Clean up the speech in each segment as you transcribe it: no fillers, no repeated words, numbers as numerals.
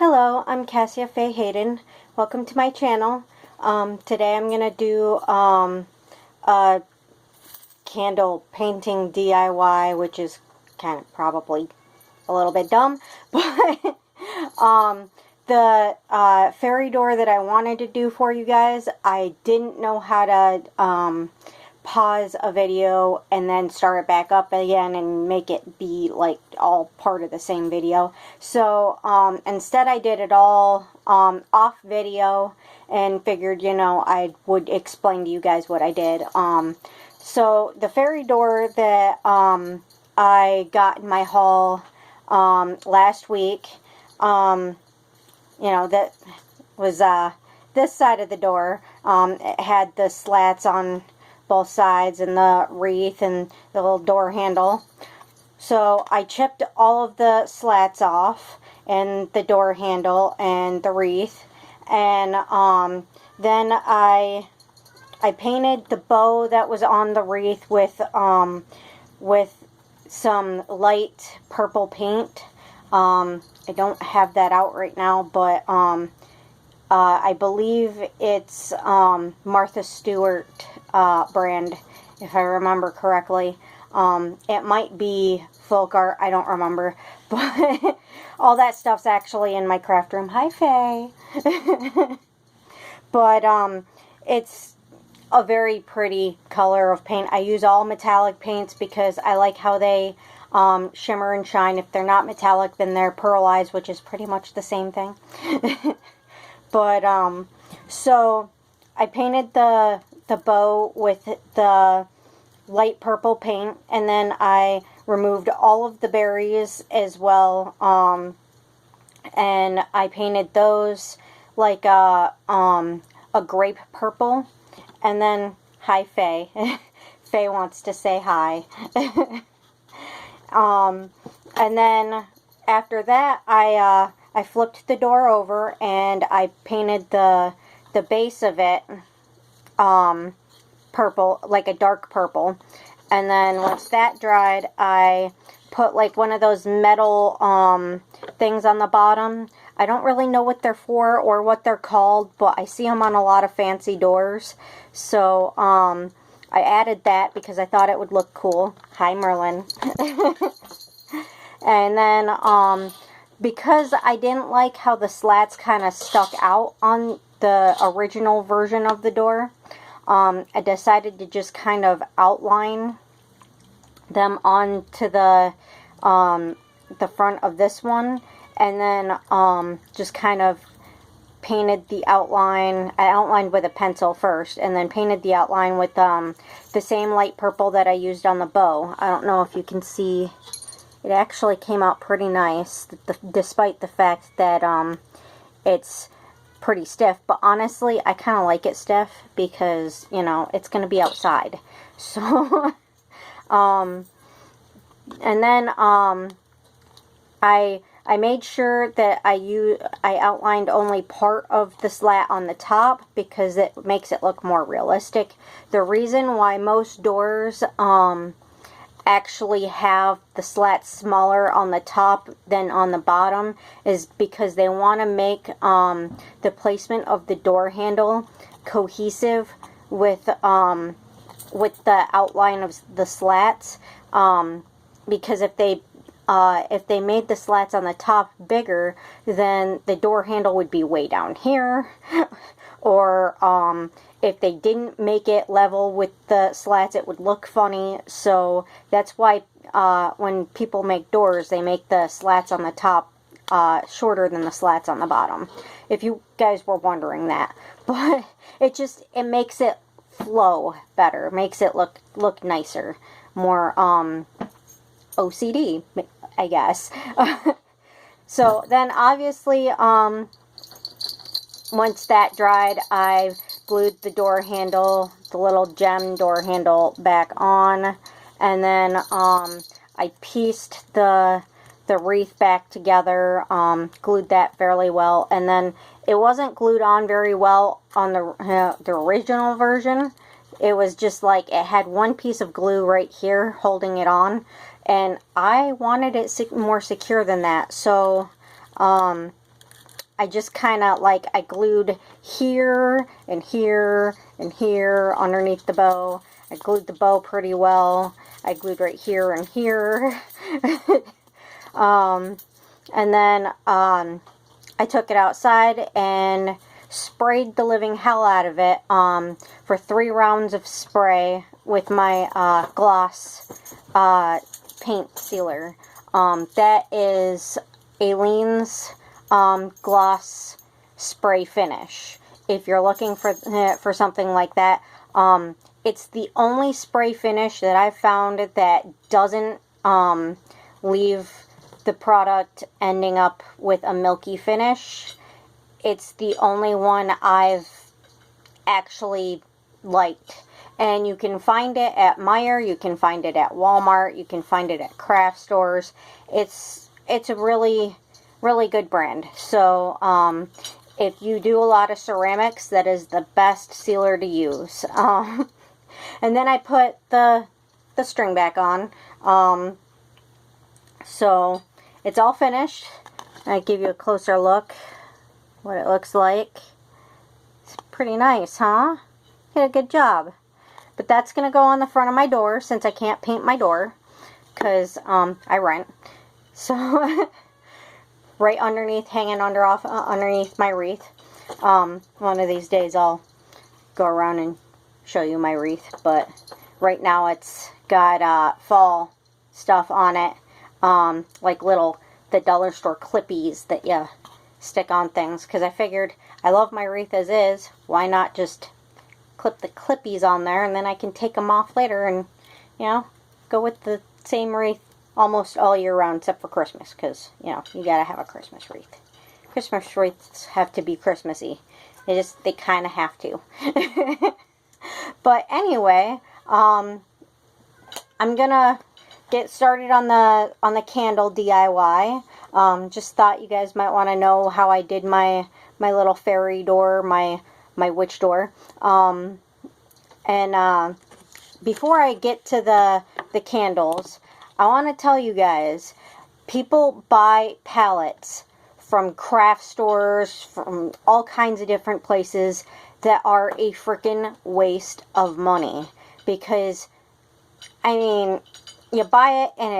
Hello, I'm Cassia Faye Hayden. Welcome to my channel. Today I'm going to do a candle painting DIY, which is kind of probably a little bit dumb, but the fairy door that I wanted to do for you guys, I didn't know how to pause a video and then start it back up again and make it be like all part of the same video. So instead I did it all off video and figured, you know, I would explain to you guys what I did. So the fairy door that I got in my haul last week, you know, that was this side of the door. It had the slats on both sides and the wreath and the little door handle. So I chipped all of the slats off and the door handle and the wreath, and then I painted the bow that was on the wreath with some light purple paint. I don't have that out right now, but I believe it's Martha Stewart brand, if I remember correctly. It might be folk art, I don't remember, but all that stuff's actually in my craft room. Hi, Faye. But it's a very pretty color of paint. I use all metallic paints because I like how they shimmer and shine. If they're not metallic, then they're pearlized, which is pretty much the same thing. But so I painted the bow with the light purple paint, and then I removed all of the berries as well, and I painted those like a grape purple. And then, hi Faye. Faye wants to say hi. And then after that, I flipped the door over and I painted the base of it purple, like a dark purple. And then once that dried, I put like one of those metal things on the bottom. I don't really know what they're for or what they're called, but I see them on a lot of fancy doors. So I added that because I thought it would look cool. Hi, Merlin. And then because I didn't like how the slats kind of stuck out on the original version of the door, I decided to just kind of outline them onto the front of this one, and then just kind of painted the outline. I outlined with a pencil first, and then painted the outline with the same light purple that I used on the bow. I don't know if you can see. It actually came out pretty nice, despite the fact that it's pretty stiff. But honestly, I kind of like it stiff because, you know, it's going to be outside. So, and then I made sure that I outlined only part of the slat on the top because it makes it look more realistic. The reason why most doors actually have the slats smaller on the top than on the bottom is because they want to make the placement of the door handle cohesive with the outline of the slats, because if they made the slats on the top bigger, then the door handle would be way down here, or if they didn't make it level with the slats, it would look funny. So that's why when people make doors, they make the slats on the top shorter than the slats on the bottom, if you guys were wondering that. But it makes it flow better, makes it look nicer, more OCD, I guess. So then obviously once that dried, I glued the door handle, the little gem door handle, back on, and then I pieced the wreath back together, glued that fairly well, and then it wasn't glued on very well on the original version. It was just like it had one piece of glue right here holding it on, and I wanted it more secure than that. So I just kind of like, I glued here and here and here underneath the bow. I glued the bow pretty well. I glued right here and here. And then I took it outside and sprayed the living hell out of it for 3 rounds of spray with my gloss paint sealer. That is Aleene's gloss spray finish. If you're looking for something like that, it's the only spray finish that I've found that doesn't leave the product ending up with a milky finish. It's the only one I've actually liked. And you can find it at Meijer, you can find it at Walmart, you can find it at craft stores. It's a really, really good brand. So, if you do a lot of ceramics, that is the best sealer to use. And then I put the string back on. So, it's all finished. I give you a closer look what it looks like. It's pretty nice, huh? Did a good job. But that's going to go on the front of my door since I can't paint my door because I rent. So right underneath, hanging underneath my wreath. One of these days I'll go around and show you my wreath, but right now it's got fall stuff on it, like the dollar store clippies that you stick on things, because I figured I love my wreath as is, why not just clip the clippies on there and then I can take them off later and, you know, go with the same wreath almost all year round except for Christmas, because, you know, you gotta have a Christmas wreath. Christmas wreaths have to be Christmassy. They kind of have to. But anyway, I'm gonna get started on the candle DIY. Just thought you guys might want to know how I did my little fairy door, my witch door. Before I get to the candles, I want to tell you guys, people buy palettes from craft stores, from all kinds of different places that are a freaking waste of money. Because, I mean, you buy it and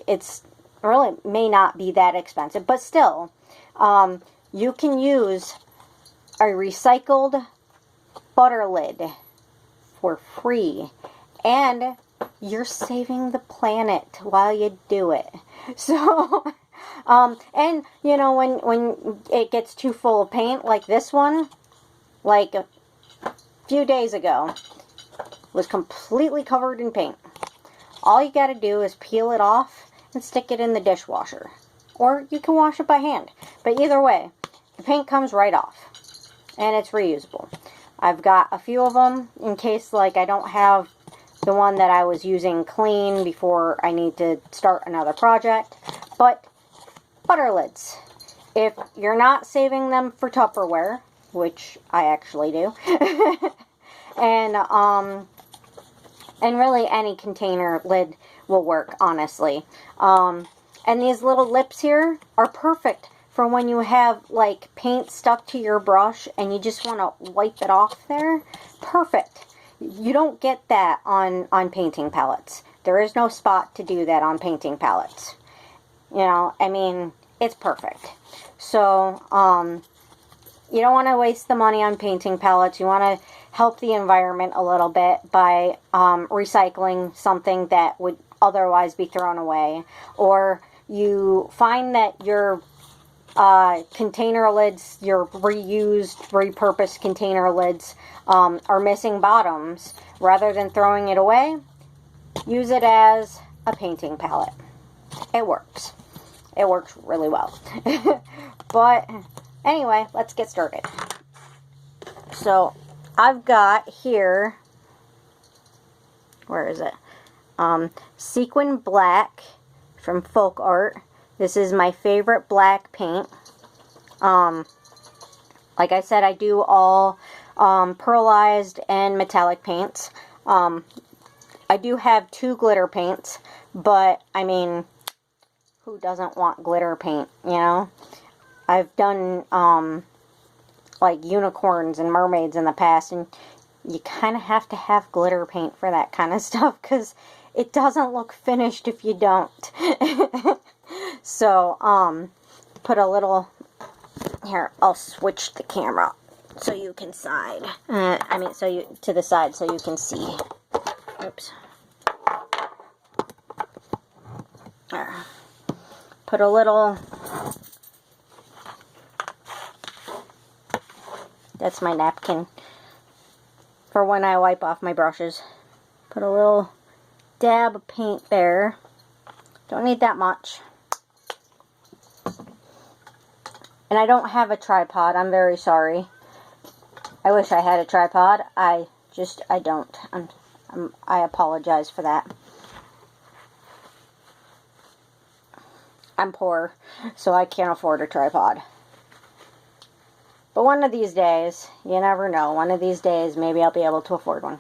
it's really may not be that expensive, but still, you can use a recycled butter lid for free, and you're saving the planet while you do it. So, and you know, when it gets too full of paint, like this one, like a few days ago, was completely covered in paint. All you gotta do is peel it off and stick it in the dishwasher. Or you can wash it by hand. But either way, the paint comes right off. And it's reusable. I've got a few of them in case, like, I don't have the one that I was using clean before I need to start another project. But butter lids. If you're not saving them for Tupperware, which I actually do, and really any container lid will work, honestly. And these little lips here are perfect for when you have, like, paint stuck to your brush and you just want to wipe it off there. Perfect. You don't get that on painting palettes. There is no spot to do that on painting palettes. You know, I mean, it's perfect. So, you don't want to waste the money on painting palettes. You want to help the environment a little bit by recycling something that would otherwise be thrown away. Or you find that your container lids, your reused, repurposed container lids are missing bottoms. Rather than throwing it away, use it as a painting palette. It works. It works really well. But anyway, let's get started. So I've got here, where is it? Sequin Black from Folk Art. This is my favorite black paint. Like I said, I do all pearlized and metallic paints. I do have 2 glitter paints, but I mean, who doesn't want glitter paint, you know? I've done like unicorns and mermaids in the past, and you kind of have to have glitter paint for that kind of stuff because it doesn't look finished if you don't. So, put a little, here, I'll switch the camera so you can to the side so you can see. Oops. There. Put a little, that's my napkin for when I wipe off my brushes. Put a little dab of paint there. Don't need that much. And I don't have a tripod. I'm very sorry. I wish I had a tripod. I don't. I apologize for that. I'm poor, so I can't afford a tripod. But one of these days, you never know, one of these days maybe I'll be able to afford one.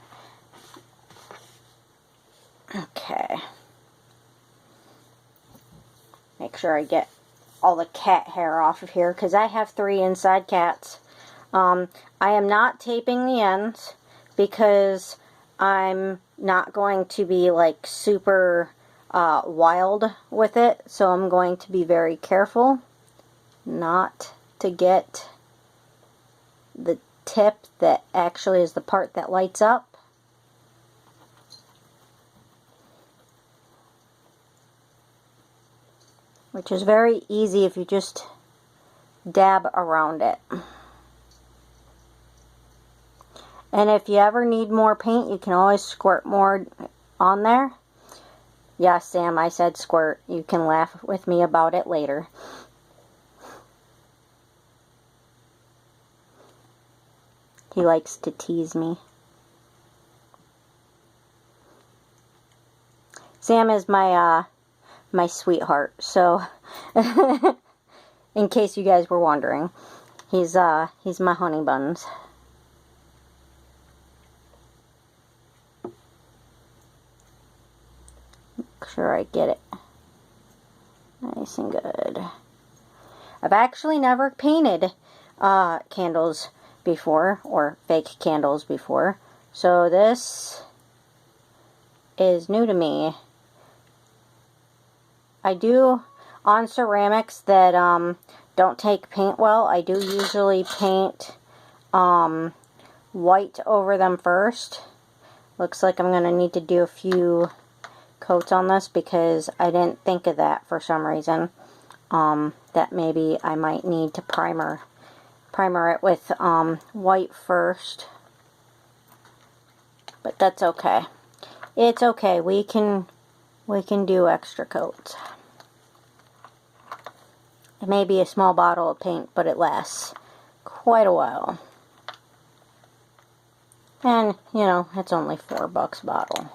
Okay. Make sure I get all the cat hair off of here, because I have 3 inside cats. I am not taping the ends, because I'm not going to be like super wild with it, so I'm going to be very careful not to get the tip that actually is the part that lights up. Which is very easy if you just dab around it. And if you ever need more paint, you can always squirt more on there. Yes, Sam, I said squirt. You can laugh with me about it later. He likes to tease me. Sam is my my sweetheart, so in case you guys were wondering, he's my honey buns. Make sure I get it nice and good. I've actually never painted candles before, or fake candles before, so this is new to me. I do, on ceramics that don't take paint well, I do usually paint white over them first. Looks like I'm going to need to do a few coats on this because I didn't think of that for some reason. That maybe I might need to primer it with white first. But that's okay. It's okay. We can do extra coats. It may be a small bottle of paint, but it lasts quite a while. And, you know, it's only $4 a bottle.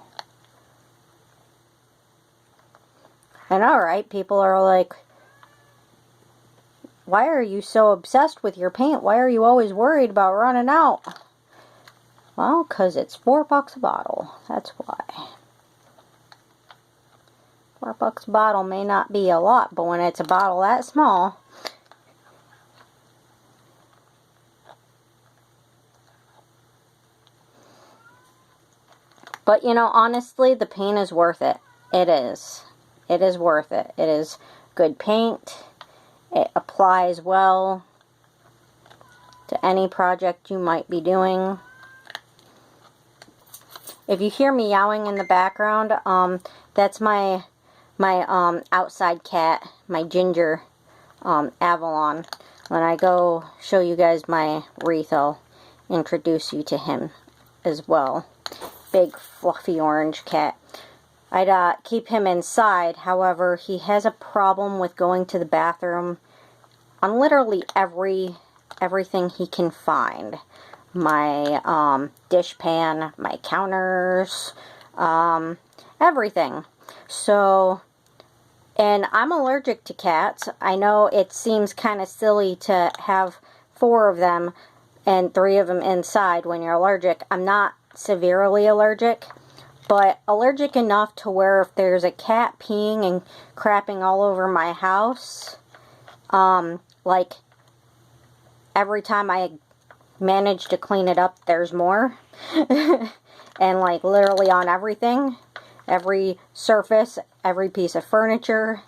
I know, right? People are like, why are you so obsessed with your paint? Why are you always worried about running out? Well, because it's $4 a bottle. That's why. $4 a bottle may not be a lot, but when it's a bottle that small, but you know, honestly, the paint is worth it. It is. It is worth it. It is good paint. It applies well to any project you might be doing. If you hear meowing in the background, that's my outside cat, my Ginger, Avalon. When I go show you guys my wreath, I'll introduce you to him as well. Big fluffy orange cat. I'd keep him inside, however, he has a problem with going to the bathroom on literally everything he can find. My dish pan, my counters, everything. So, and I'm allergic to cats. I know it seems kind of silly to have 4 of them and 3 of them inside when you're allergic. I'm not severely allergic, but allergic enough to where if there's a cat peeing and crapping all over my house, like every time I manage to clean it up, there's more. And like literally on everything, every surface, every piece of furniture.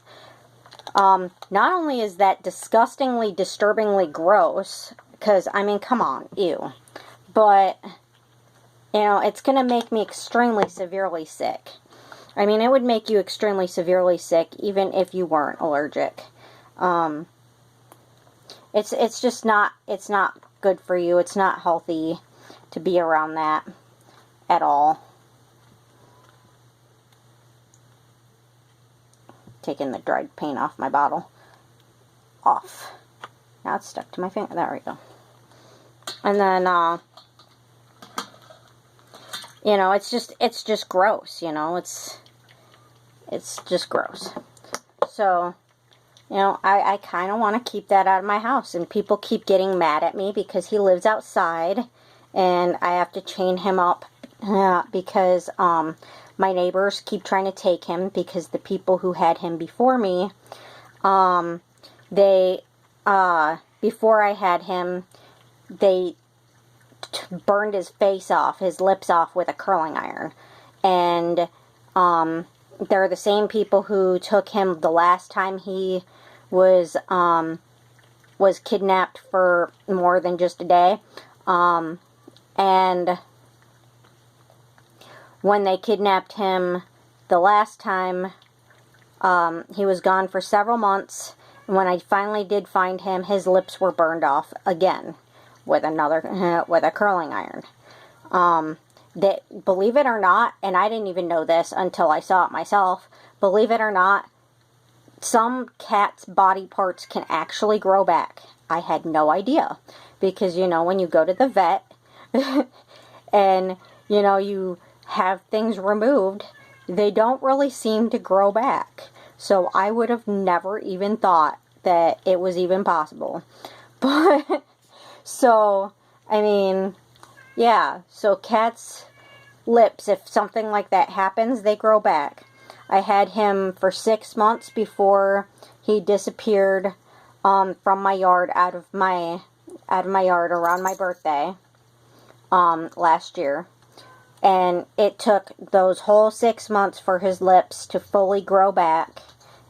Not only is that disgustingly, disturbingly gross, because, I mean, come on, ew. But, you know, it's going to make me extremely severely sick. I mean, it would make you extremely severely sick even if you weren't allergic. It's just not, it's not good for you. It's not healthy to be around that at all. Taking the dried paint off my bottle. Off. Now it's stuck to my finger. There we go. And then, you know, it's just gross, you know, it's just gross. So, you know, I kind of want to keep that out of my house, and people keep getting mad at me because he lives outside, and I have to chain him up, because, my neighbors keep trying to take him, because the people who had him before me, before I had him, they burned his face off, his lips off with a curling iron. And they're the same people who took him the last time he was kidnapped for more than just a day. And when they kidnapped him the last time, he was gone for several months. And when I finally did find him, his lips were burned off again with with a curling iron. That, believe it or not, and I didn't even know this until I saw it myself, believe it or not, some cats' body parts can actually grow back. I had no idea. Because, you know, when you go to the vet, and, you know, you have things removed, they don't really seem to grow back. So I would have never even thought that it was even possible. But, so, I mean, yeah, so cats' lips, if something like that happens, they grow back. I had him for 6 months before he disappeared from my yard, out of my yard around my birthday last year. And it took those whole 6 months for his lips to fully grow back.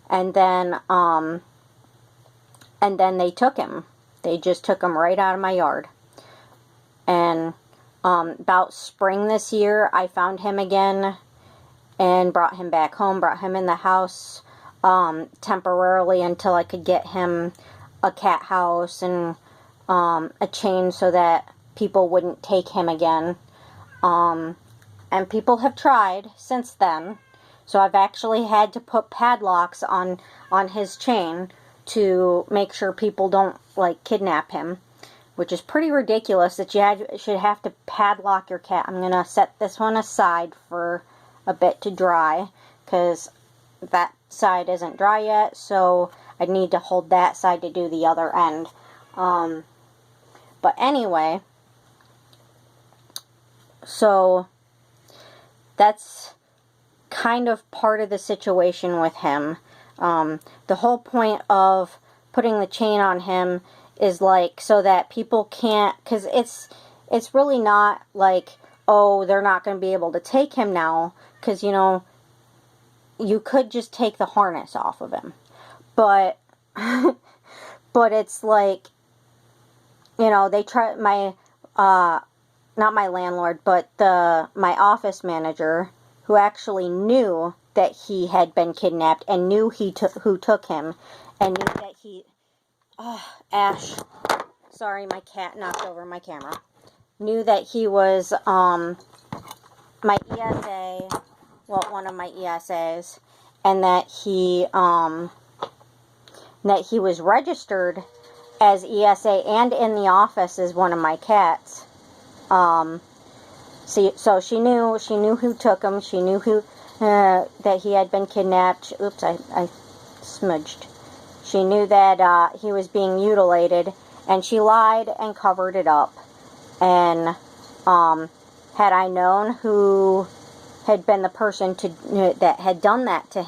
And then they took him. They just took him right out of my yard. And about spring this year, I found him again and brought him back home, brought him in the house temporarily until I could get him a cat house and a chain so that people wouldn't take him again. And people have tried since then. So I've actually had to put padlocks on his chain to make sure people don't, like, kidnap him. Which is pretty ridiculous that you should have to padlock your cat. I'm going to set this one aside for a bit to dry, because that side isn't dry yet, so I need to hold that side to do the other end. But anyway, so that's kind of part of the situation with him. The whole point of putting the chain on him is like so that people can't, because it's really not like, oh, they're not going to be able to take him now, because, you know, you could just take the harness off of him, but but it's like, you know, they try, my not my landlord, but my office manager, who actually knew that he had been kidnapped and knew who took him, and knew that he, Ash, sorry, my cat knocked over my camera, knew that he was, my ESA, well, one of my ESAs, and that he was registered as ESA and in the office as one of my cats. So she knew who took him, she knew who, that he had been kidnapped. Oops, I smudged. She knew that he was being mutilated, and she lied and covered it up. And had I known who had been the person that had done that to him,